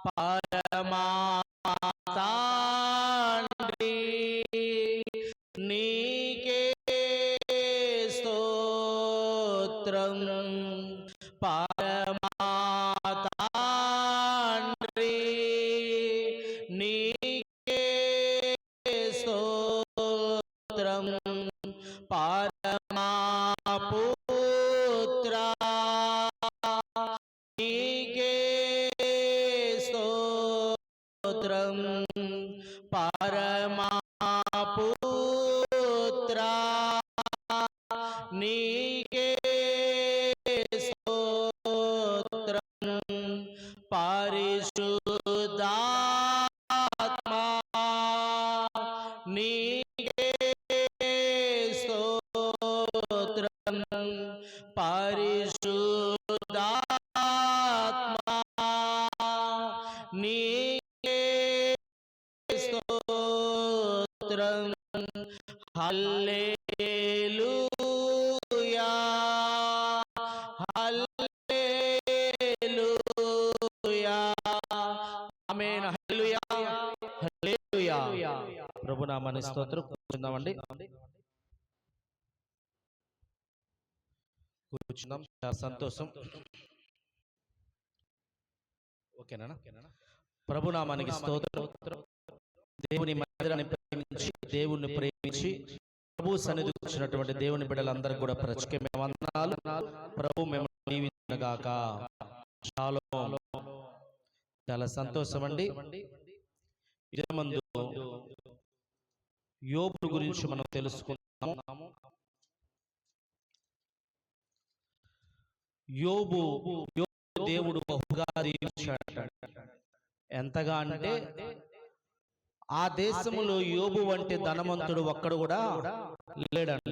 పరమా తండ్రి నీకే స్తోత్రం పరమా తండ్రి నీకే స్తోత్రం పరమా పుత్ర నీకే స్తోత్రం పరమా పుత్ర నీకే స్తోత్రం పరిశుద్ధాత్మా నీకే స్తోత్రం పరిశుద్ధాత్మా నీకే స్తోత్రం హల్లెలూయా హల్లెలూయా ఆమేన్ హల్లెలూయా హల్లెలూయా ప్రభునామానికి స్తోత్రం. కూర్చుందామండి. కూర్చుందాం. చాలా సంతోషం. ఓకేనా? ప్రభునామానికి స్తోత్రం. దేవుని మందిరాన్ని ప్రేమించి దేవుణ్ణి ప్రేమించి ప్రభు సన్నిధికి వచ్చినటువంటి దేవుని బిడ్డలందరికీ కూడా ప్రత్యేకమైన వందనాలు. ప్రభు మిమ్మల్ని దీవించుగాక. షాలోమ్. చాలా సంతోషం అండి. ఇదే ముందు యోబు గురించి మనం తెలుసుకున్నాము. యోబు దేవుడు బహుగా దీవించాడు. ఎంతగా అంటే ఆ దేశములో యోబు వంటి ధనవంతుడు ఒక్కడు కూడా లేడంట.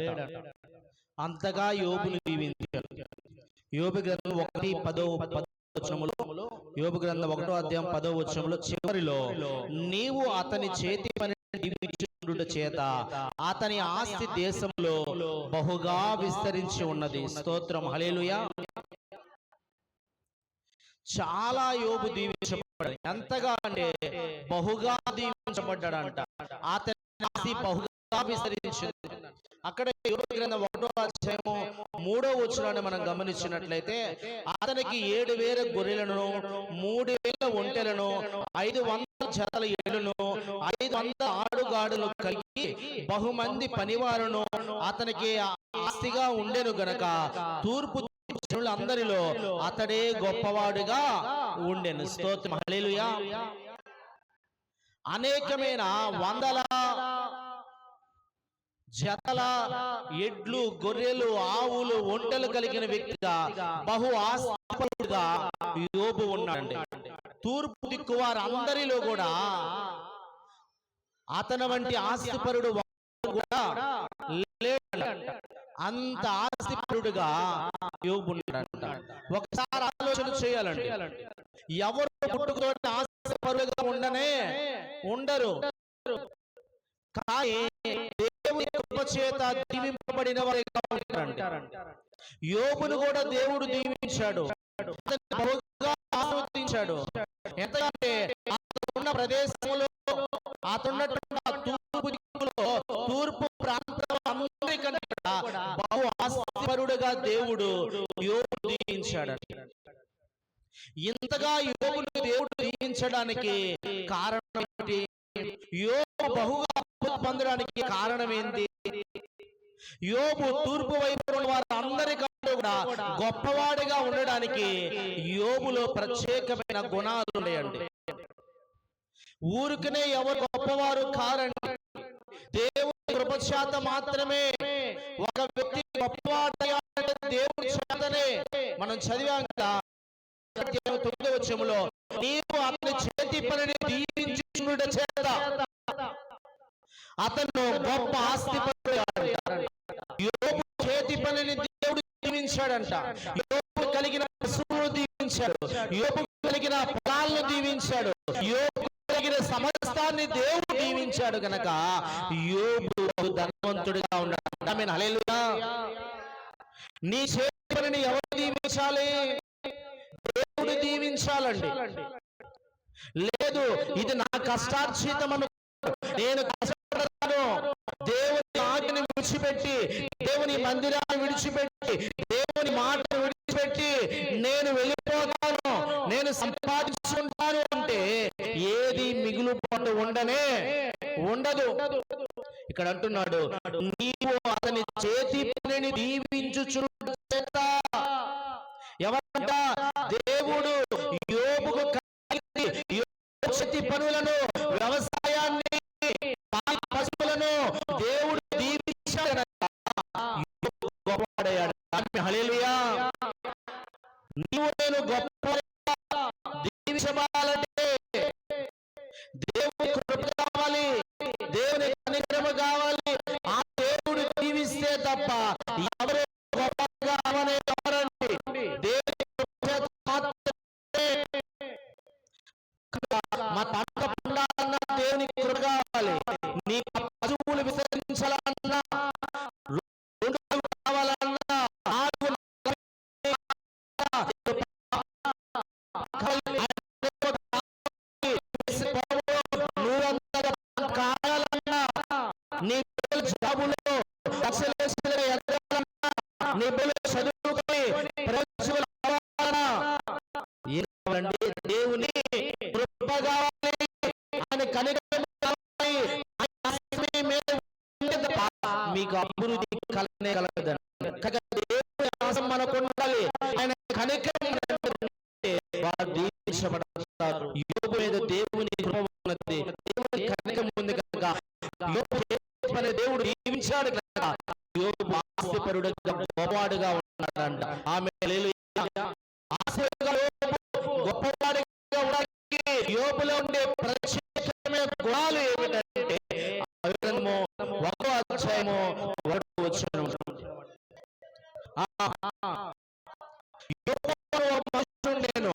అంతగా యోబును దీవించాడు. యోబు గ్రంథం 1:10 యోబు గ్రంథం 1వ అధ్యాయం 10వ వచనంలో చివరిలో నీవు అతని చేతి పని దీవించుట చేత అతని ఆస్తి దేశంలో బహుగా విస్తరించి ఉన్నది. స్తోత్రం హల్లెలూయా. చాలా యోబు దీవించబడ్డాడు. ఎంతగా అంటే బహుగా దీవించబడ్డాడంట. అతని ఆస్తి బహుగా విస్తరించింది. అక్కడ యోబు గ్రంథం 1వ అధ్యాయము 3వ వచనాన్ని మనం గమనించినట్లయితే అతనికి 7,000 గొర్రెలను 3,000 ఒంటెలను 500 జతల ఎడ్లను 500 ఆడుగాడులు కలిగి బహుమంది పనివారును అతనికి ఆస్తిగా ఉండెను గనక తూర్పు జనులందరిలో అతడే గొప్పవాడుగా ఉండెను. స్తోత్రం హల్లెలూయా. అనేకమైన వందల జతల ఎడ్లు గొర్రెలు ఆవులు ఒంటెలు కలిగిన వ్యక్తిగా బహు ఆస్తిపరుడుగా యోబు ఉన్నాడండి. తూర్పు దిక్కు వారందరిలో కూడా అతని వంటి ఆస్తిపరుడు కూడా లేడంట. అంత ఆస్తిపరుడుగా యోబు ఉన్నాడంట. ఒకసారి ఆలోచన చేయాలండి. ఎవరు పుట్టుకతోటి ఆస్తిపరుడుగా ఉండరు. కానీ దేవుని కృప చేత దీవింపబడిన వారిగా ఉంటారంట. యోబును కూడా దేవుడు దీవించాడు. బహుగా ఆశీర్వదించాడు. ఎంతంటే అతనున్న ప్రదేశంలో అతనున్నటువంటి తూర్పు ప్రాంతంలో అందరికంటే బహు ఆస్తిపరుడుగా దేవుడు యోబు దీవించాడంట. ఇంతగా యోబును దేవుడు దీవించడానికి కారణం ఏంటి? యోబు బహుగా పొందడానికి కారణం ఏంటి? యోబు తూర్పు వైపు వారు అందరికంటే కూడా గొప్పవాడిగా ఉండడానికి యోబులో ప్రత్యేకమైన గుణాలు ఉన్నాయండి. ఊరికనే ఎవరు గొప్పవారు కారండి. దేవుని కృప చేత మాత్రమే ఒక వ్యక్తి గొప్పవాడయ్యాడంటే దేవుని చేతనే. మనం చదివాం కదా 9వ వచనంలో నీవు అతని చేతి పనిని దీవించుట చేత అతను గొప్ప ఆస్తిపరుడు. యోబు చేతి పనిని దేవుడు దీవించాడంట. యోబు కలిగిన పశువును దీవించాడు. యోబు కలిగిన పొలాలను దీవించాడు. యోబు కలిగిన సమస్తాన్ని దేవుడు దీవించాడు గనక యోబు ధనవంతుడిగా ఉన్నాడు. ఆమేన్ హల్లెలూయా. నీ చేతి పనిని ఎవరు దీవించాలి? దేవుడు దీవించాలండి. లేదు, ఇది నా కష్టార్జితమను, నేను కష్టపడతాను, దేవుని ఆజ్ఞని విడిచిపెట్టి, దేవుని మందిరాన్ని విడిచిపెట్టి, దేవుని మాటను విడిచిపెట్టి నేను వెళ్ళిపోతాను, నేను సంపాదించుకుంటాను అంటే ఏది మిగులుబాటు ఉండదు. ఇక్కడ అంటున్నాడు, నీవు అతని చేతి పనిని దీవించుచున్న చేత. ఎవరంట? దేవుడు యోబుకు చేతి పనులను, వ్యవసాయాన్ని, పశువులను దేవుడు దీవించాడు. గొప్పవాడయ్యాడు. హల్లెలూయా. నీవు నేను గొప్ప దీవించబాలంటే దేవుని కృప కావాలి, దేవుని కనికరము కావాలి. ఆ దేవుడు దీవిస్తే తప్ప ఎవరు గొప్పగా అవనే ఎవరండి? దేవుని మా పంట పండాలన్నా దేవునికి కృప కావాలి. నీ పశువులు విసరించాలన్నా, కావాలన్నా, కాయాలన్నా, నీ పిల్లల జాబులో నీ పిల్లలు చదువుకొని దేవుని కృప కావాలి, ఆయన కనికరం కావాలి. మీకు అభివృద్ధి కలనే కలగదండి. దేవుని ఆశ మనకు ఉండాలి, ఆయన కనికరం దీవించబడతారు. యోబు మీద దేవుని కృప ఉన్నది, దేవుని కనికరం ఉంది కనుక దేవుడు దీవించాడు కనుక యోబు ఆస్తిపరుడుగా గొప్పవాడుగా ఉన్నాడంట. ఆమె గొప్పవాడిగా ఉండడానికి యోబులో ఉండే ప్రత్యేకమైన గుణాలు ఏమిటంటే 1వ అధ్యాయము 1వ వచనం. నేను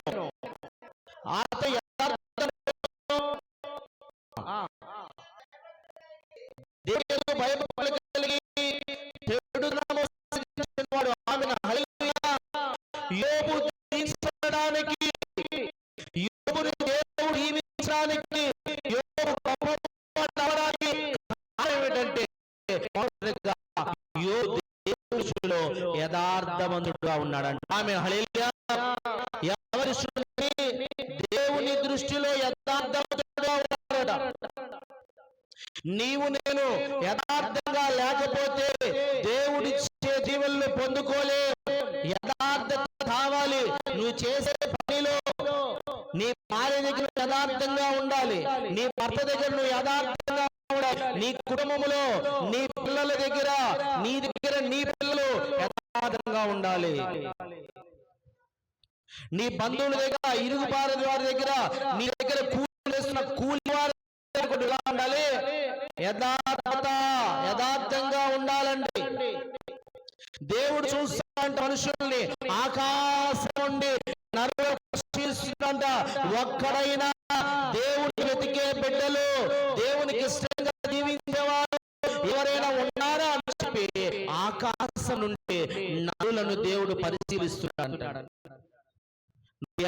దేవుడు భయభక్తులు కలిగి దేవుడు నామమును ఆమెను హల్లెలూయా. యోబు దీవించడానికి, యోబుని దేవుడు దీవించడానికి, యోబు గొప్పవాడవడానికి ఏమిటంటే యోబు దేవునిలో యథార్థవంతుడుగా ఉన్నాడంట. ఆమె హల్లెలూయా. ఎవరి దేవుని దృష్టిలో యథార్థవంతుడుగా ఉన్నాడట. నీవు నేను యథార్థంగా లేకపోతే దేవుడిచ్చే జీవనలు పొందుకోలే. యథార్థత కావాలి. నువ్వు చేసే పనిలో నీ భార్య దగ్గర యథార్థంగా ఉండాలి, నీ భర్త దగ్గర నువ్వు యథార్థంగా ఉండాలి, నీ కుటుంబంలో నీ పిల్లల దగ్గర, నీ దగ్గర నీ పిల్లలు యథార్థంగా ఉండాలి, నీ బంధువుల దగ్గర, ఇరుగు పారది వారి దగ్గర, నీ దగ్గర కూలి చేస్తున్న కూలి వారి ఎలా ఉండాలి? యథార్థంగా ఉండాలండి. దేవుడు చూస్తాడంట మనుషుల్ని, ఆకాశం నుండి నరుస్తుందంట. ఒక్కడైనా దేవుడు వెతికే బిడ్డలు, దేవునికి ఇష్టంగా జీవించేవారు ఎవరైనా ఉన్నారా అని చెప్పి ఆకాశం నుండి నరులను దేవుడు పరిశీలిస్తున్నాడు.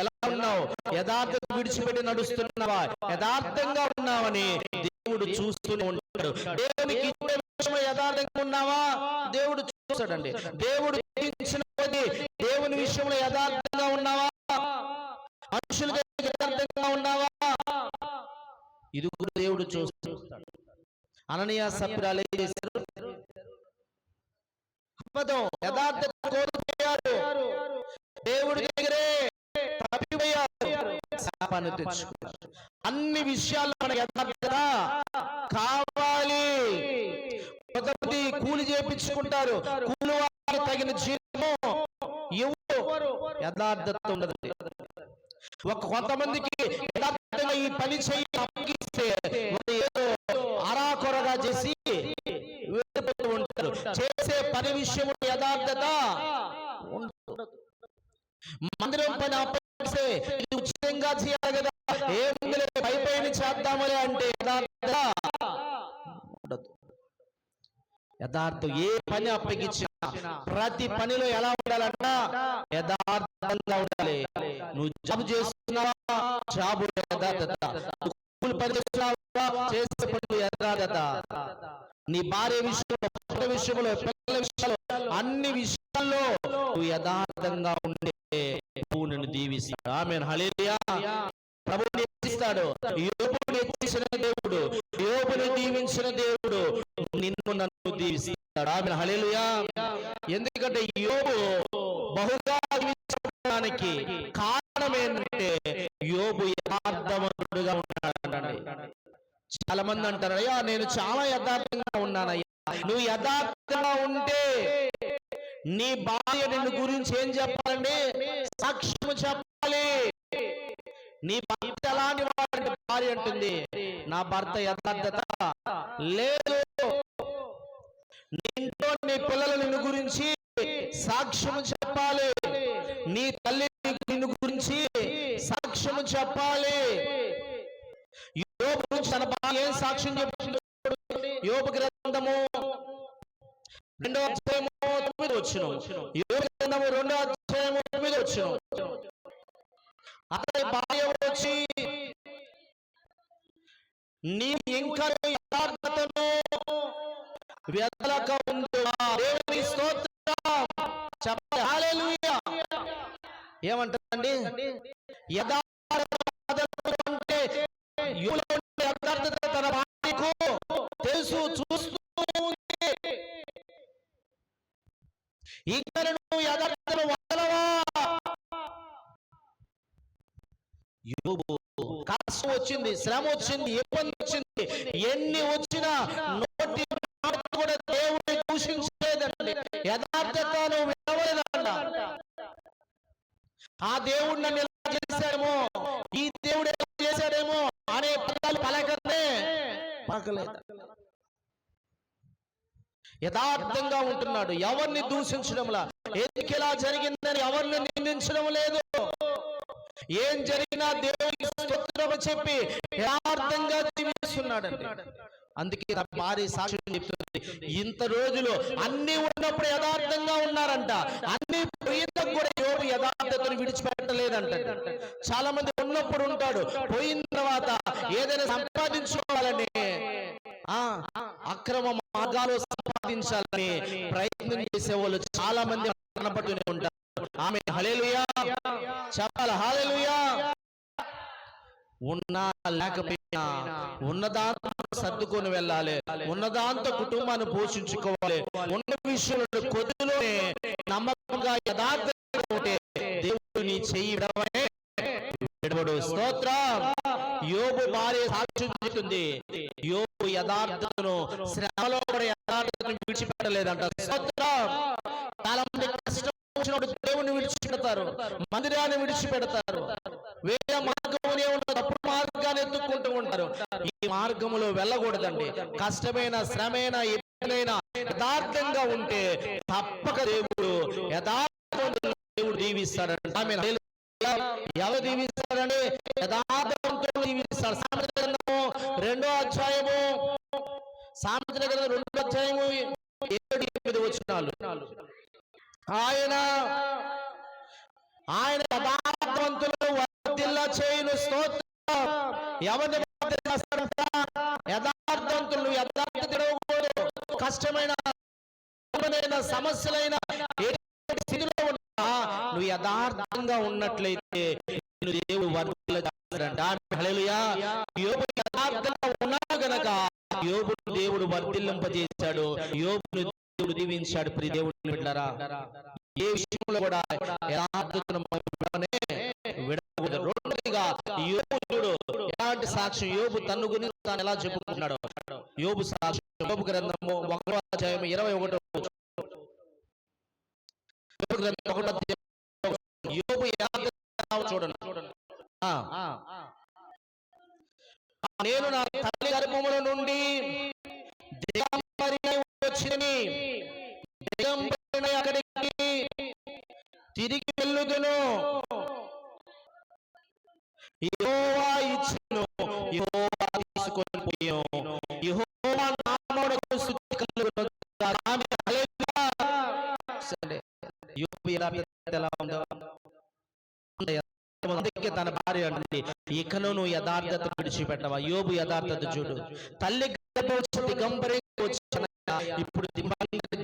ఎలా ఉన్నావు? యథార్థత విడిచిపెట్టి నడుస్తున్నావా? యథార్థంగా ఉన్నావని దేవుడు చూస్తూనే ఉంటాడు. దేవునికి ఇచ్చే విషయంలో యథార్థంగా ఉన్నావా? దేవుడు చూస్తాడండి. దేవుడు దేవుని విషయంలో యథార్థంగా ఉన్నావా? మనుషుల దగ్గర యథార్థంగా ఉన్నావా? ఇది కూడా దేవుడు చూస్తాడు. అననీయ సప్పిరాలు ఏం చేశారు? యథార్థత కోల్పోయారు, దేవుడి దగ్గరే తప్పిపోయారు, శాపాన్ని తెచ్చుకున్నారు. అన్ని విషయాల్లో మన యథార్థత కావాలి. కొంతమంది కూలి చేయించుకుంటారు, కూలి వారికి తగిన జీవము ఎవరు యథార్థత ఉండదు. కొంతమందికి యథార్థంగా ఈ పని చేయి అప్పగిస్తే అరాకొరగా చేసి వెళ్ళిపోతూ ఉంటారు. చేసే పని విషయంలో యథార్థత ఉండదు. మందిరం పని అప్పగిస్తే ఇది ఉచితంగా చేయాలి కదా, ఏముందిలే పైపైన చేద్దామని అంటే యథార్థత ఉండదు. యథార్థం ఏ పని అప్పగించినా ప్రతి పనిలో ఎలా ఉండాలన్నా యథార్థంగా ఉండాలి. నువ్వు జాబ్ చేస్తున్నావా, జాబ్ యథార్థత. కూలి పని చేస్తున్నావా, చేసే పనులు యథార్థత. నీ భార్య విషయంలో, భర్త విషయంలో, పిల్లల విషయంలో, అన్ని విషయాల్లో నువ్వు యథార్థంగా ఉంటే ప్రభువు నిన్ను దీవిస్తాడు. ఆమేన్, హల్లెలూయా. ప్రభువుని హెచ్చిస్తాడు. యోబుని హెచ్చించిన దేవుడు, యోబుని దీవించిన దేవుడు నిన్ను నన్ను దీవిస్తాడు. ఆమేన్, హల్లెలూయా. ఎందుకంటే యోబు బహుగా దీవించడానికి కారణం ఏంటంటే యోబు యథార్థవంతుడుగా ఉన్నాడండి. చాలా మంది అంటారు, అయ్యా నేను చాలా యథార్థంగా ఉన్నానయ్యా. నువ్వు యథార్థంగా ఉంటే నీ భార్య నిన్ను గురించి ఏం చెప్పాలండి? సాక్ష్యం చెప్పాలి. నీ భర్త ఎలాంటి వాడంటే భార్య అంటుంది, నా భర్త యథార్థత లేదు. నీ ఇంట్లో నీ పిల్లలు నిన్ను గురించి సాక్ష్యం చెప్పాలి. నీ తల్లి నిన్ను గురించి సాక్ష్యం చెప్పాలి. యోబు గురించి తన భార్య ఏం సాక్ష్యం చెప్తుంది? యోబు గ్రంథము 2వ అధ్యాయము 9వ వచనం. యోబు గ్రంథము 2వ అధ్యాయము 9వ వచనం. అతని భార్య వచ్చి, నీ ఇంకా యథార్థతను వెదలక ఉండువా? దేవుని స్తోత్రం చెప్పాలి. హల్లెలూయా. ఏమంటారండి? యథార్థత అంటే యథార్థత తన భార్యకు తెలుసు, చూస్తూ ఉంది. ఇంకా నువ్వు యథార్థతను వదలవా? యోబు కష్టం వచ్చింది, శ్రమ వచ్చింది, ఇబ్బంది వచ్చింది, ఎన్ని వచ్చినా నోటి మాట కూడా దేవుడిని దూషించలేదండి. యథార్థతను వినవలేదంట. ఆ దేవుడు నన్ను ఎలా చేశాడేమో, ఈ దేవుడు ఎలా చేశాడేమో అనే పదాలు పలకలేదు. యథార్థంగా ఉంటున్నాడు. ఎవరిని దూషించడంలా, ఎందుకు ఇలా జరిగిందని ఎవరిని నిందించడం లేదు. ఏం జరిగినా దేవునికి స్తోత్రం చెప్పి యథార్థంగా జీవిస్తున్నాడండి. అందుకే నా భార్య సాక్ష్యం చెప్తుంది, ఇంత రోజులు అన్ని ఉన్నప్పుడు యథార్థంగా ఉన్నారంట, అన్ని పోయినా కూడా యోబు యథార్థతను విడిచిపెట్టలేదంట. చాలా మంది ఉన్నప్పుడు ఉంటాడు, పోయిన తర్వాత ఏదైనా సంపాదించుకోవాలని, అక్రమ మార్గాలు సంపాదించాలని ప్రయత్నం చేసే వాళ్ళు చాలా మంది కనపడుతూనే ఉంటారు. ఆమేన్, హల్లెలూయా. చెప్పాలి, హల్లెలూయా. ఉన్నా లేకపోయినా ఉన్నదాంతో సర్దుకొని వెళ్ళాలి, ఉన్నదాంతో కుటుంబాన్ని పోషించుకోవాలి. ఉన్న విషయంలో కొద్దిలోనే నమ్మకంగా యథార్థంగా ఉంటే దేవుడు నీ చెయ్యి విడవడు. స్తోత్రం. యోబు భార్య సాక్ష్యం చెప్తుంది, యోబు యథార్థతను శ్రమలో కూడా యథార్థతను విడిచిపెట్టలేదంట. స్తోత్రం. చాలా మంది కష్టం వచ్చినప్పుడు దేవుని విడిచిపెడతారు, మందిరాన్ని విడిచిపెడతారు, వేరే మార్గమునే ఉన్న తప్పుడు మార్గాన్ని ఎత్తుక్కుంటూ ఉంటారు. ఈ మార్గములో వెళ్ళకూడదండి. కష్టమైన, శ్రమైన, ఇబ్బందైనా యథార్థంగా ఉంటే తప్పక దేవుడు దేవుడు దీవిస్తాడండి. ఆమేన్. ఎవరు దీవిస్తాడండి? యథార్థవంతులు దీవిస్తాడు. సామెతల గ్రంథము 2వ అధ్యాయము, సామెతల గ్రంథం 2వ అధ్యాయము 7-8 వచనాలు. ఆయన యథార్థవంతులను వర్ధిల్ల చేయును. స్తోత్రం. ఎవరిని వర్ధిల్లేస్తాడంట? యథార్థవంతులు. యథార్థత కష్టమైన సమస్యలైన స్థితిలో ఉన్నా నువ్వు యథార్థంగా ఉన్నట్లయితే దేవుడు వర్ధిల్ల చేస్తాడంట. హల్లెలూయా. యోబు యథార్థంగా ఉన్నాడు గనక యోబును దేవుడు వర్ధిల్లింపజేశాడు, యోబును దేవుడు దీవించాడు. ప్రియ దేవుని బిడ్డలారా, ఏ విషయంలో కూడా యథార్థతను విడకూడదు. రెండోదిగా యోబుడు ఎలాంటి సాక్ష్యం? యోబు తన్ను గురించి తాను ఎలా చెప్పుకున్నాడు? యోబు సాక్ష్యం యోబు గ్రంథము 1వ అధ్యాయం 21వ వచనం. యోబు గ్రంథం 1వ అధ్యాయం యోబు చూడండి. నేను నా తల్లి గర్భముల నుండి వచ్చింది, అక్కడికి తిరిగి వెళ్ళుదును. యెహోవా ఇచ్చెను, యెహోవా తీసుకొని పోయెను, యెహోవా నామమునకు స్తుతి కలుగును. ఆమేన్, హల్లెలూయా. యోబు ఎలా ఉందో అందుకే తన భార్య అంటుంది, ఇకను నువ్వు యథార్థత విడిచిపెట్టవా? యోబు యథార్థత చూడు. తల్లి దిగంబరిగా వచ్చిన ఇప్పుడు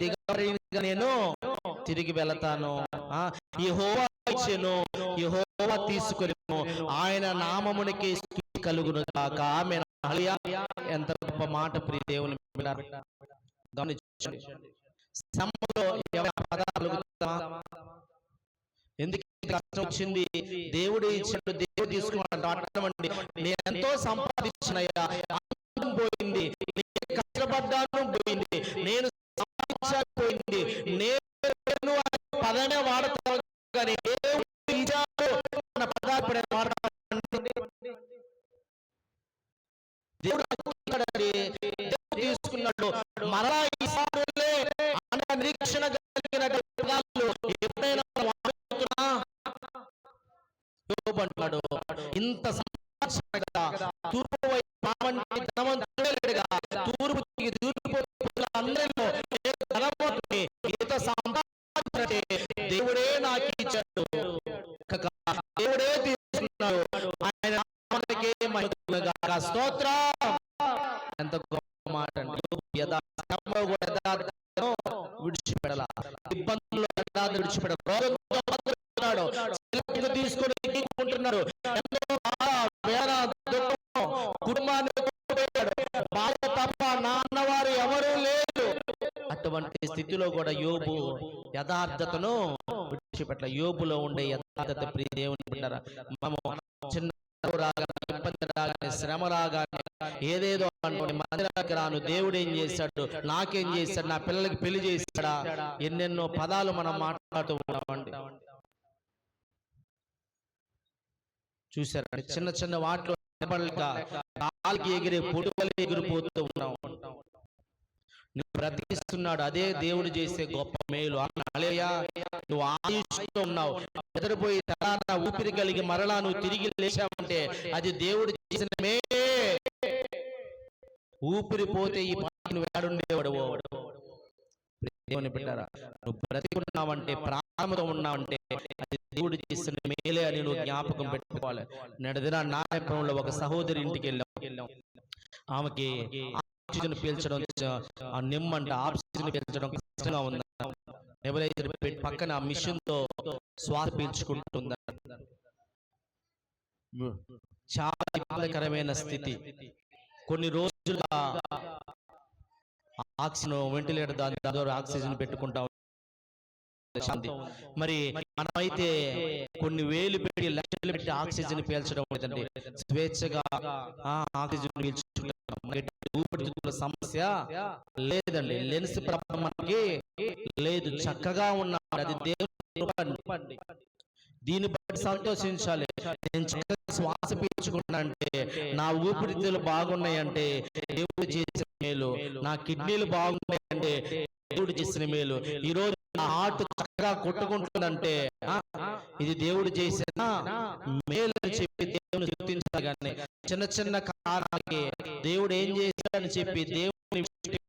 దిగంబరిగా నేను తిరిగి వెళతాను. యెహోవా ఇచ్చెను, యెహోవా తీసుకొనెను, ఆయన నామమునికి స్తుతి కలుగును గాక. ఆమేన్. హల్లెలూయా. ఎంత గొప్ప మాట ప్రియ దేవుని బిడ్డలారా. గమనించండి, శ్రమలో ఎవరి పదాలు ఎందుకు కష్టం వచ్చింది? దేవుడు ఇచ్చాడు, దేవుడు తీసుకున్నాడు. నేను ఎంతో సంపాదించినయ్యా, పోయింది, నేను కష్టపడ్డాను పోయింది, నేను సంపాదించాను పోయింది, నేను పదమే వాడతాను కానీ దేవుడు తీసుకున్నాడు. మరలా ఈసారులే అన్న నిరీక్షణ కలిగిన పదాలు ఎప్పుడైనా అంటున్నాడు, ఇంత సంపాదించిన తూర్పు వైపు ధనవంతుడే లేడుగా, తూర్పు అందరిలో ధనవంతుని ఇంత సంపాదించే దేవుడే నాకు ఇచ్చాడు, దేవుడే తీసుకున్నాడు, ఆయన నామానికే మహిమ గాక. స్తోత్రం. ఎంత గొప్ప మాట అండి. విడిచిపెడాల, ఇబ్బందుల్లో విడిచిపెడాడు, తీసుకొని తీసుకుంటున్నాడు, కుటుంబాన్ని భార్య తప్ప నాన్నవారు ఎవరూ లేదు. అటువంటి స్థితిలో కూడా యోబు యథార్థతను విడిచిపెట్ల. యోబులో ఉండే యథార్థత ప్రియ దేవుని బిడ్డలారా, మనము చిన్న రాగానే, ఇబ్బంది రాగానే, శ్రమ రాగానే, ఏదేదో అనుకోండి, మందిరానికి రాను, దేవుడు ఏం చేశాడు, నాకేం చేశాడు, నా పిల్లలకి పెళ్లి చేశాడా, ఎన్నెన్నో పదాలు మనం మాట్లాడుతూ ఉన్నామండి. చూసారండి, చిన్న చిన్న వాటిలో నిలబడలేక కాలికి ఎగిరే పొడువలు ఎగిరిపోతూ ఉన్నాం. నువ్వు బ్రతికిస్తున్నాడు, అదే దేవుడు చేసే గొప్ప మేలు. హల్లెలూయా. నువ్వు ఆయుష్తో ఉన్నావు, ఎదురుపోయి తరాన ఊపిరి కలిగి మరలా నువ్వు తిరిగి లేచావంటే అది దేవుడు చేసిన మేలే. ఊపిరి పోతే ఈ పాట నువ్వు ఏడుండేవాడు. దేవుని బిడ్డలారా, నువ్వు బ్రతికున్నావంటే, ప్రాణంతో ఉన్నావంటే అది దేవుడు చేసిన మేలే అని నువ్వు జ్ఞాపకం పెట్టుకోవాలి. నడిదిన నాయపురంలో ఒక సహోదరి ఇంటికి వెళ్ళాం. ఆమెకి ఆక్సిజన్ పీల్చడం, నిమ్మంట ఆక్సిజన్ పీల్చడం కష్టంగా ఉంది. ఎవరైతే పక్కన మిషన్ తో శ్వాస పీల్చుకుంటుందా, చాలా ఇబ్బందికరమైన స్థితి. కొన్ని రోజులుగా ఆక్సిజన్ వెంటిలేటర్ దాని ద్వారా ఆక్సిజన్ పెట్టుకుంటా. మరి మనమైతే కొన్ని వేలు పెట్టి, లక్షలు పెట్టి ఆక్సిజన్ పీల్చడం లేదండి, స్వేచ్ఛగా ఆక్సిజన్ పీల్చుకుంటాం. ఊపిరితిత్తుల సమస్య లేదండి, లెన్స్ ప్రాబ్లం మనకి లేదు, చక్కగా ఉన్నాడు. అది దేవుని. దీన్ని బట్టి సంతోషించాలి. నేను చక్కగా శ్వాస పీల్చుకున్నానంటే, నా ఊపిరితిత్తులు బాగున్నాయంటే దేవుడు చేసిన మేలు, నా కిడ్నీలు బాగున్నాయంటే దేవుడు చేసిన మేలు, ఈ రోజు నా హార్ట్ చక్కగా కొట్టుకుంటుందంటే ఇది దేవుడు చేసిన మేలు అని చెప్పి దేవుని గుర్తించాలి. కానీ చిన్న చిన్న కారణాలకి దేవుడు ఏం చేశాడని చెప్పి దేవుని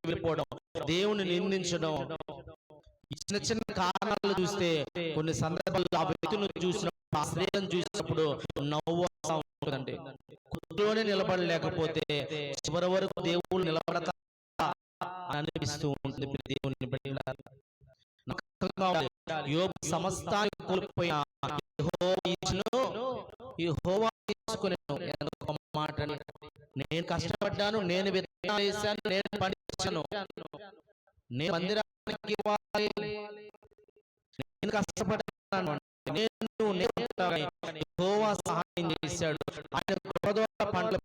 వెళ్ళిపోవడం, దేవుని నిందించడం, చిన్న చిన్న కారణాలు చూస్తే కొన్ని సందర్భాల్లో ఆ వ్యక్తిని చూసినప్పుడు, ఆ స్త్రీలను చూసినప్పుడు నవ్వు ఉంటుందండి. కుదురులోనే నిలబడలేకపోతే చివరి వరకు దేవుడు నిలబడతా అనిపిస్తూ ఉంటుంది. దేవుని బిడ్డలారా, యోబు సమస్తాన్ని కోల్పోయిన యెహోవా తీసుకొనెను. ఎంత మాట! నేను కష్టపడ్డాను, నేను విత్తనాలు వేశాను, నేను పండించాను, నేను మందిరానికి నేను కష్టపడ్డాను, యెహోవా సహాయం చేశాడు, ఆయన కృప ద్వారా పంటలు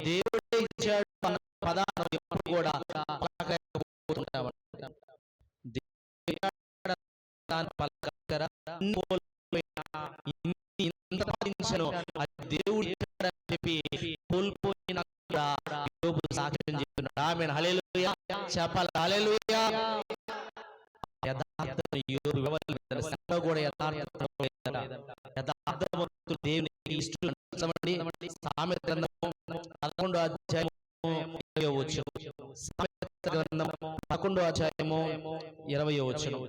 దేవుడే ఇచ్చాడు అన్న పదాలు ఎప్పుడు కూడా దేవుడు చెప్పి కోల్పోయిన సాక్ష్యం చెప్తున్నాడు. ఆమేన్. హల్లెలూయా. చెప్పాలి. హల్లెలూయా. యథార్థవంతులు దేవునికి ఇష్టం. సామెత గ్రంథము 11వ అధ్యాయము 20వ వచనం. సామెత గ్రంథము 11వ అధ్యాయము 20వ వచనం.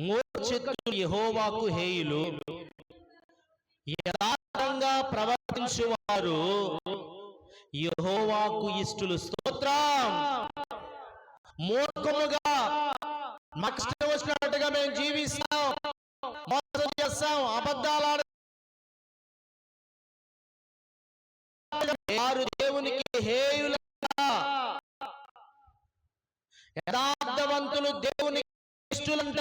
మూర్ఛిత్తులు యెహోవాకు హేయులు, యథార్థంగా ప్రవర్తించువారు యెహోవాకు ఇష్టలు. స్తోత్రం. మూర్ఖముగా మాకు ఇష్టం వచ్చినట్టుగా మేము జీవిస్తాం, మోసం చేస్తాం, అబద్ధాలు వారు దేవునికి హేయులంట. యథార్థవంతులు దేవునికి ఇష్టలంట.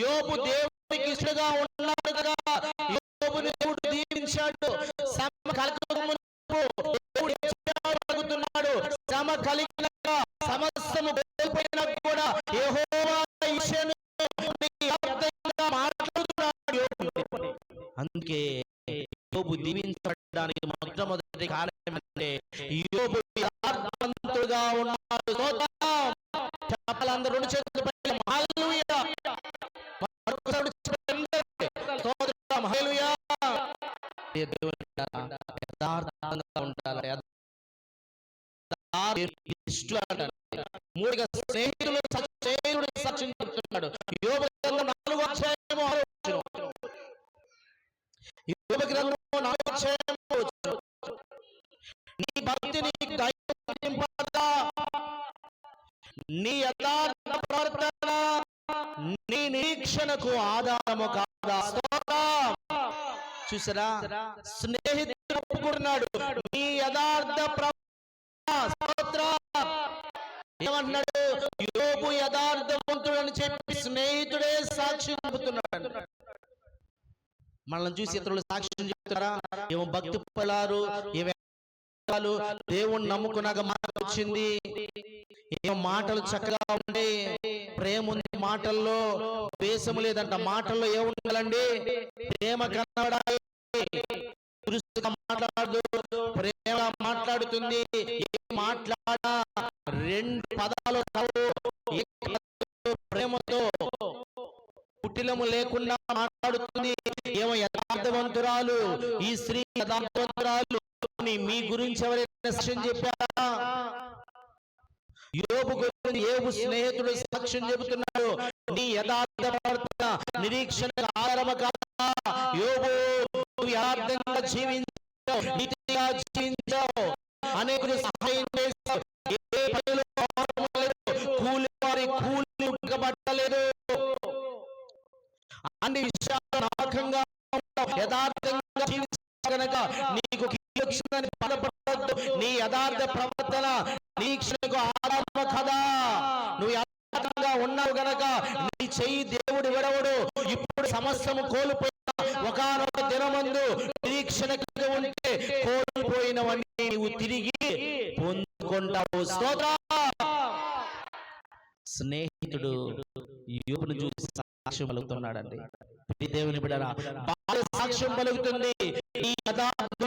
యోబు దేవునికి ఇష్టగా ఉన్నాడు కదా, యోబుని దేవుడు దీవించాడు. శ్రమ కలగకమునుపు దేవుడు అడుగుతున్నాడు. శ్రమ కలిగినాక సమస్తము కోల్పోయినా కూడా యెహోవా ఇష్టను మాట్లాడుతున్నాడు యోబు. అందుకే యోబు దీవించబడడానికి మొట్టమొదటి కారణం అంటే యోబు యథార్థవంతుడుగా ఉన్నాడు. చెప్పాలందరూ చేతులు పైకి హల్లెలూయా. యథార్థంగా ఉండాలి. మూడుగా స్నేహితుడు సాక్ష్యం చెప్తున్నాడు. యోబు గ్రంథం 4వ అధ్యాయము 6వ వచనం. యోబు గ్రంథం 4వ అధ్యాయము నీ భక్తి నీకు ధైర్యం నింపదా, నీ యథార్థ ప్రవర్తన నీ నిరీక్షణకు ఆధారము కాదా. చూసారా, స్నేహితుడు ఒప్పుకున్నాడు నీ యథార్థ ప్రవర్తన. ఏమన్నాడు? యోబు యథార్థవంతుడు అని చెప్పి స్నేహితుడే సాక్ష్యం చెబుతున్నాడు. మనల్ని చూసి ఇతరులు సాక్ష్యం చెప్తారా? ఏమో భక్తి పలారు, దేవుణ్ణి నమ్ముకున్నాక మాట వచ్చింది, ఏమో మాటలు చక్కగా ఉండే, ప్రేమ ఉంది మాటల్లో, ద్వేషం లేదంట. మాటల్లో ఏముండాలండి? ప్రేమ కనబడాలి. మాట్లాడు, ప్రేమ మాట్లాడుతుంది. మాట్లాడా రెండు పదాలు ప్రేమతో కుటిలము లేకుండా మాట్లాడుతుంది. ఏమో యథార్థవంతురాలు, ఈ స్త్రీ యథార్థవంతురాలు. మీ గురించి ఎవరైనా సాక్ష్యం చెప్పారా? యోబు గురించి యోబు స్నేహితుడు సాక్ష్యం చెబుతున్నాడు. నీ యథార్థ ప్రవర్తన నిరీక్షణ ఆధారము కాదా. యోబు యథార్థంగా జీవించావు, నీతిగా జీవించావు, అనేకులు సహాయం చేశావు, ఏ పనిలో కూలి వారి కూలి ఉగ్గబట్టలేదు, అన్ని విషయాలు నమ్మకంగా యథార్థంగా జీవించావు కనుక నీకు బాధపడవద్దు. నీ యథార్థ ప్రవర్తన నిరీక్షణకు ఆధారము కదా. నువ్వు యథార్థంగా ఉన్నావు గనక నీ చెయ్యి దేవుడు విడవడు. ఇప్పుడు సమస్తము కోల్పోయిన ఒకనొక దినమందు నిరీక్షణ ఉంటే కోల్పోయినవన్నీ నీవు తిరిగి పొందుకుంటావు. స్తోత్రం. స్నేహితుడు యోబును చూసి సాక్ష్యం పలుకుతున్నాడండి. దేవుని బిడ్డరా, సాక్ష్యం పలుకుతుంది ఈ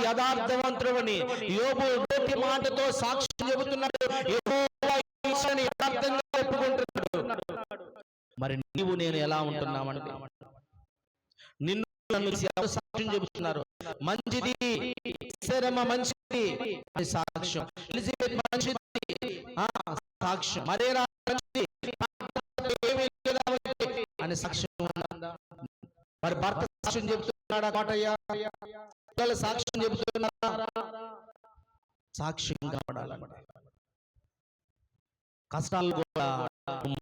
యథార్థవంతుడని. యోబు నోటి మాటతో సాక్ష్యం చెబుతున్నాడు, యెహోవా యథార్థంగా ఒప్పుకుంటున్నాడు. మరి నీవు నేను ఎలా ఉంటున్నామంటే, నిన్ను నన్ను ఎవరు సాక్ష్యం చెబుతున్నారు? మంచిది, శరమ మంచిది సాక్ష్యం, ఎలిజబెత్ మంచిది సాక్ష్యం, మరేరా మంచిది అని సాక్ష్యం ఉందా? మరి భర్త సాక్ష్యం చెబుతున్నాడా? కోటయ్య పిల్లలు సాక్ష్యం చెబుతున్నారా? సాక్ష్యం కావడాలంటే కష్టాలు కూడా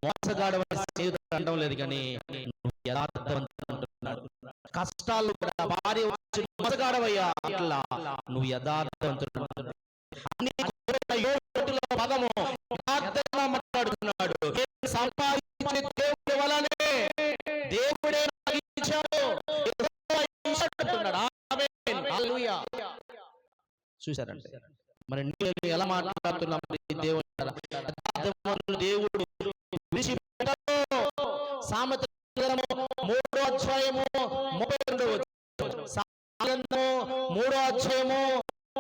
మోసగాడవని స్నేహితుడు అనడం లేదు, కానీ నువ్వు యథార్థవంతుడు అంటున్నాడు. కష్టాలు కూడా భార్య వచ్చి మోసగాడవయ్యా, అట్లా నువ్వు యథార్థవంతుడు అంటున్నాడు. పదము యథార్థంగా మాట్లాడుతున్నాడు. సంపాదించిన దేవుడి వలనే దేవుడే ఇచ్చాడు. చూశారంటే మరి నేను ఎలా మాట్లాడుతున్నా? దేవుడు సామెత 3వ అధ్యాయము 32వ వచనం. 3వ అధ్యాయము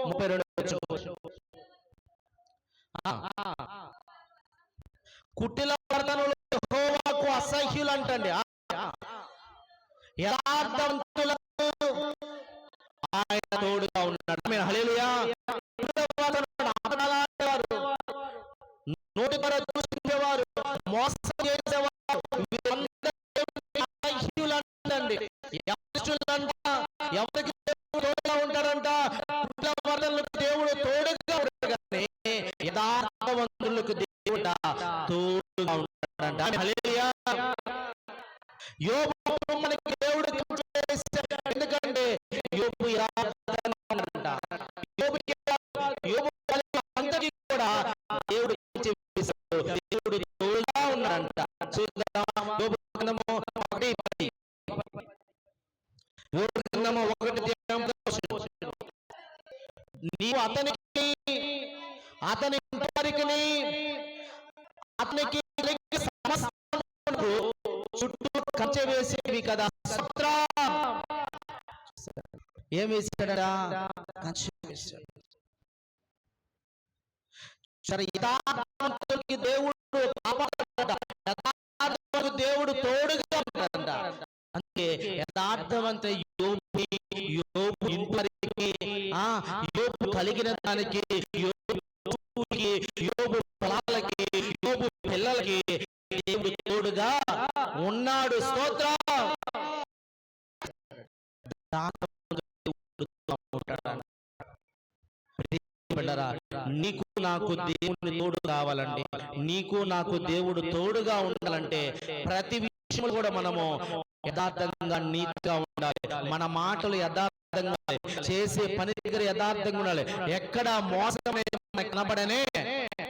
32వ వచనం. కుటిల వర్తనలు యెహోవాకు అసహ్యులు అంటండి. యథార్థవంతులకు ఆయన తోడుగా ఉన్నాడు. ఆమేన్, హల్లెలూయా. నోటి ద్వారా దూషించేవారు, మోసం చేసేవారు, మనుషులంట ఎవరికి దేవుడు తోడుగా ఉంటాడంట, వర్ణలకు దేవుడు తోడుగా ఉంటాడు కానీ యథార్థవంతులకు దేవుడు తోడుగా ఉంటాడంట. హల్లెలూయా. యోబు కుటుంబానికి దేవుడు ఎందుకంటే యోబు యథార్థవంతుడంట. యోబు అందరికీ కూడా దేవుడు దేవుడు తోడుగా ఉన్నాడంట. చూద్దాం యోబు గ్రంథము 1:10. యోబు గ్రంథము 1:10. నీవు అతనికి అతని అతనికి చుట్టూ కంచె వేసేవి కదా. ఏం వేసాడా? కంచె వేశాడు. సరే, యథార్థవంతుడికి దేవుడు కాపాడతాడు, దేవుడు తోడుగా ఉంటాడంట. అందుకే యథార్థవంత యోబు యోబు కలిగిన దానికి, యోబు పొలాలకి, యోబు పిల్లలకి దేవుడు తోడుగా ఉన్నాడు. స్తోత్రం. నీకు నాకు దేవుని తోడు కావాలండి. నీకు నాకు దేవుడు తోడుగా ఉండాలంటే ప్రతి విషయంలో కూడా మనము యథార్థంగా నీతిగా ఉండాలి. మన మాటలు యథార్థంగా, చేసే పని దగ్గర యథార్థంగా ఉండాలి. ఎక్కడ మోసం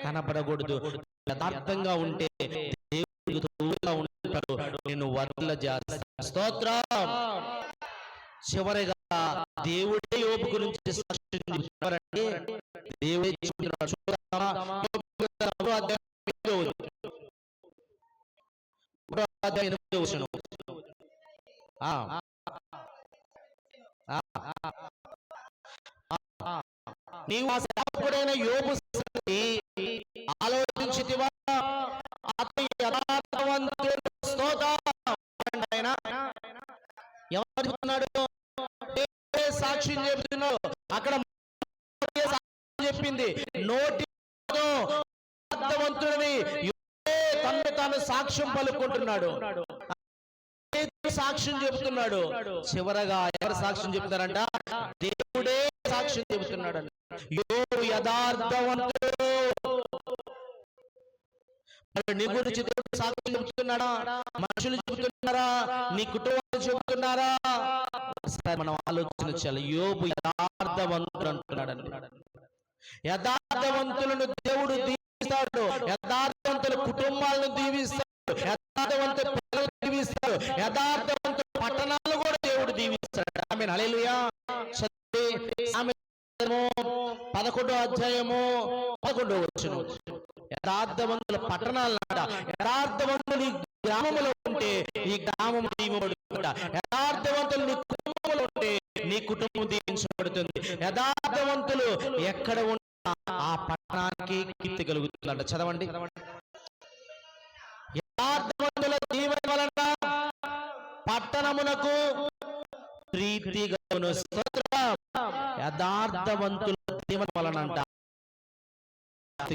కనపడకూడదు. యథార్థంగా ఉంటే దేవుడు తోడుగా ఉంటాడు, నేను వర్ధల చేస్తాను. స్తోత్రం. చివరిగా దేవుడే యోబు గురించి దేవుడే నీవు ఆ సేవకుడైన యోబు ఆలోచించితివా? అతని యథార్థవంతుడు. స్తోత్రం. ఆయన ఎవరు చెప్తున్నాడు? సాక్ష్యం చెప్తున్నాడు. అక్కడ చెప్పింది నోటి యథార్థవంతుడిని తను తాను సాక్ష్యం పలుకుంటున్నాడు, సాక్ష్యం చెబుతున్నాడు. చివరగా ఎవరు సాక్ష్యం చెప్తారంట? దేవుడే సాక్ష్యం చెబుతున్నాడు. యోబు యథార్థవంతుడు. నీ గురించి దేవుడు సాక్ష్యం చెబుతున్నాడా? మనుషులు చెబుతున్నారా? నీ కుటుంబాలు చెబుతున్నారా? మనం ఆలోచన చేయాలి. యోబు యథార్థవంతుడు అంటున్నాడండి. యథార్థవంతులను దేవుడు దీవిస్తాడు. యథార్థవంతుల కుటుంబాలను దీవిస్తాడు. యథార్థవంతుల పిల్లలు దీవిస్తాడు. యథార్థవంతుల పట్టణాలు కూడా దేవుడు దీవిస్తాడు. ఆమేన్. హల్లెలూయా. 11వ అధ్యాయము 11వ వచనం. యథార్థవంతుల పట్టణాలు, యథార్థవంతులు గ్రామంలో ఉంటే ఈ గ్రామం దీవించబడుతుంది. యథార్థవంతులు నీ కుటుంబంలో ఉంటే నీ కుటుంబం దీవించబడుతుంది. యథార్థవంతులు ఎక్కడ ఉన్నా ఆ పట్టణానికి కీర్తి కలుగుతుందంట. చదవండి. యథార్థవంతుల దీవెన వలన పట్టణమునకు ప్రీతి కలుగును. స్తోత్రం. యథార్థవంతుల దీవెన వలన అంట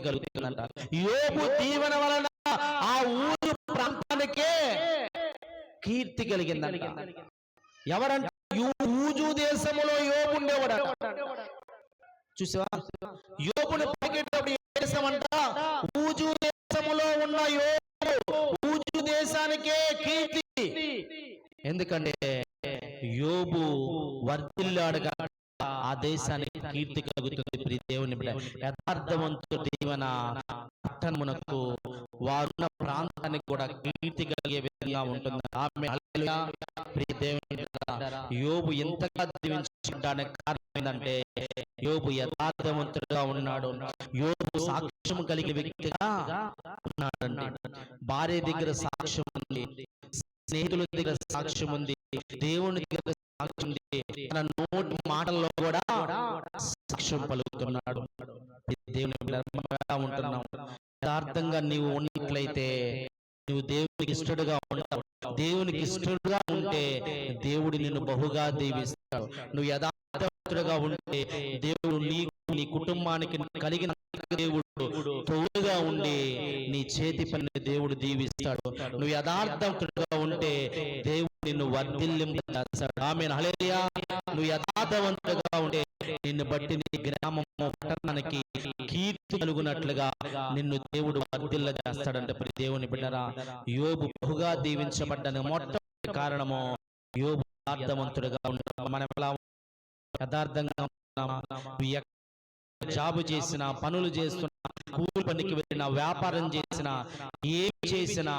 కలుగుతుందంట. యోబు దీవెన వలన ఆ ఊరు ప్రాంతానికే కీర్తి కలిగిందంట. ఎవరంటే ఊజు దేశములో యోబు ఉండేవాడట. చూసావా? యోబుని పలికేటప్పుడు ఏ దేశం అంట? ఊజు దేశములో ఉన్న యోబు ఊజు దేశానికే కీర్తి. ఎందుకంటే యోబు వర్ధిల్లాడుగా ఆ దేశానికి కీర్తి కలుగుతుంది. దేవుని యథార్థవంతుల దీవెన పట్టణమునకు, వారున్న ప్రాంతానికి కూడా కీర్తి కలిగే విధంగా ఉంటుంది. ఆమేన్. హల్లెలూయా. ప్రియ దేవుని యోబు ఎంతగా దీవించడానికి కారణం ఏంటంటే యోబు యథార్థవంతుడుగా ఉన్నాడు. యోబు సాక్ష్యం కలిగే వ్యక్తిగా ఉన్నాడండి. భార్య దగ్గర సాక్ష్యం ఉంది, స్నేహితుల దగ్గర సాక్ష్యం ఉంది, దేవుని దగ్గర సాక్ష్యం ఉంది, తన నోటి మాటల్లో కూడా సాక్ష్యం పలుకుతున్నాడు. దేవుని ఉంటున్నావు. యథార్థంగా నీవు ఉన్నట్లయితే నువ్వు దేవునికి ఇష్టడుగా ఉంటావు. దేవునికి ఇష్టడుగా ఉంటే దేవుడు నిన్ను బహుగా దీవిస్తాడు. నువ్వు యథార్థవంతుడుగా ఉంటే దేవుడు నీకు, నీ కుటుంబానికి కలిగిన దేవుడు తోడుగా ఉండి నీ చేతి పని దేవుడు దీవిస్తాడు. నువ్వు యథార్థవంతుడుగా ఉంటే దేవుడు నిన్ను వర్ధిల్లింపజేస్తాడు. ఆమేన్, హల్లెలూయా. నువ్వు యథార్థవంతుడిగా ఉంటే నిన్ను బట్టి నీ గ్రామము పట్టణానికి కీర్తి కలుగునట్లుగా నిన్ను దేవుడు వర్ధిల్ల చేస్తాడంటే ప్రియ దేవుని బిడ్డరా, యోబు బహుగా దీవించబడ్డాను మొట్టమొదటి కారణము యోబు యథార్థవంతుడిగా ఉండడం. మనం ఎలా యథార్థంగా ఉన్నామా? జాబు చేసిన, పనులు చేస్తున్నా, కూలి పనికి వెళ్ళినా, వ్యాపారం చేసినా, ఏం చేసినా,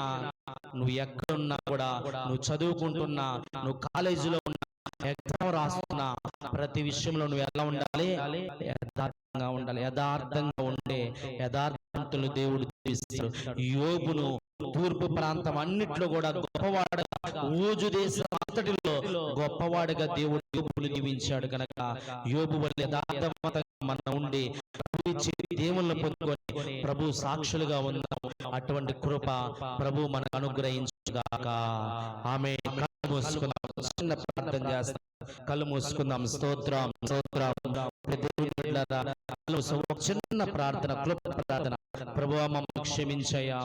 నువ్వు ఎక్కడున్నా కూడా, నువ్వు చదువుకుంటున్నా, నువ్వు కాలేజీలో ఉన్నా, ఎగ్జామ్ రాస్తున్నా, ప్రతి విషయంలో నువ్వు ఎలా ఉండాలి? యథార్థంగా ఉండాలి. యథార్థంగా ఉండే యథార్థవంతులు దేవుడు దీవిస్తాడు. యోబును తూర్పు ప్రాంతం అన్నిట్లో కూడా గొప్పవాడుగా, ఊజు దేశం అంతటిలో గొప్పవాడుగా దేవుడు యోబును దీవించాడు. కనుక యోబు వల్ల యథార్థవంతంగా మనం ఉండి ప్రభు ఇచ్చే దేవుళ్ళను పొందుకొని ప్రభు సాక్షులుగా ఉన్నాము. అటువంటి కృప ప్రభు మనకు అనుగ్రహించుగాక. ఆమేన్. కళ్ళు మూసుకుందాం, చిన్న ప్రార్థన చేస్తాం. కళ్ళు మూసుకుందాం. స్తోత్రం, స్తోత్రం. చిన్న ప్రార్థన, కృప ప్రార్థన. ప్రభువా మమ్మల్ని క్షమించయ్యా.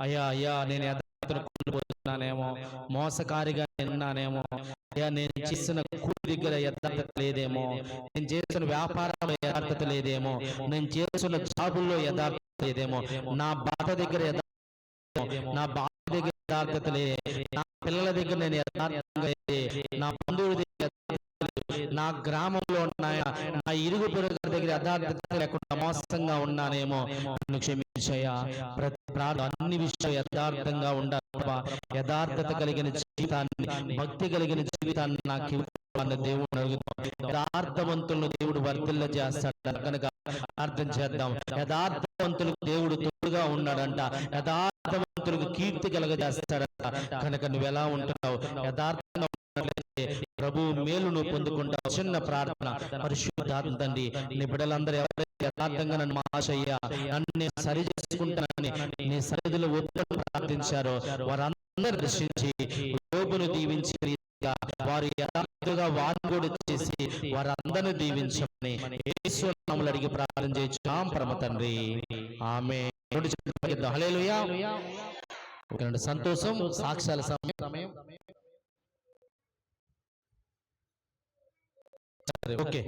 అయ్యా అయ్యా, నేను యథార్థతను కోల్పోతున్నానేమో, మోసకారిగా నేనున్నానేమో, అయ్యా నేను చేసిన కూలి దగ్గర యథార్థత లేదేమో, నేను చేసిన వ్యాపారంలో యథార్థత లేదేమో, నేను చేస్తున్న జాబుల్లో యథార్థత లేదేమో, నా బాధ దగ్గర నా బాధ దగ్గర యథార్థత లేదే, నా పిల్లల దగ్గర నేను యథార్థంగా లేదే, నా బంధువుల దగ్గర నా గ్రామంలో ఉన్నాయా, నా ఇరుగు పొరుగు దగ్గర యథార్థత లేకుండా మోసంగా ఉన్నానేమో, నన్ను క్షమించయ్యా. ప్రతి అన్ని విషయాలు యథార్థంగా ఉండాలి. యథార్థత కలిగిన జీవితాన్ని, భక్తి కలిగిన జీవితాన్ని నాకు అన్న దేవుడు అడుగుతాం. యథార్థవంతులను దేవుడు వర్ధిల్ల చేస్తాడు. కనుక ప్రార్థన చేద్దాం. యథార్థవంతులకు దేవుడు తోడుగా ఉన్నాడంట. యథార్థవంతులకు కీర్తి కలగజేస్తాడంట. కనుక నువ్వు ఎలా ఉంటున్నావు? యథార్థంగా ఉన్నట్లయితే ప్రభు మేలును పొందుకుంటావు. చిన్న ప్రార్థన. పరిశుద్ధాత్మ తండ్రి, నీ బిడ్డలందరూ ఎవరైతే యథార్థంగా నన్ను ఆశయ్యా, నన్ను నేను సరి చేసుకుంటానని నీ సన్నిధిలో ఒప్పుకొని ప్రార్థించారో వారందరూ దర్శించి యోబును దీవించి వారు యథార్థంగా వారిని కూడా చేసి వారందరిని దీవించమని యేసు నామములో అడిగి ప్రార్థన చేయించున్నాం పరమ తండ్రి. ఆమేన్. హల్లెలూయా. సంతోషం. సాక్ష్యాల సమయం. ఓకే.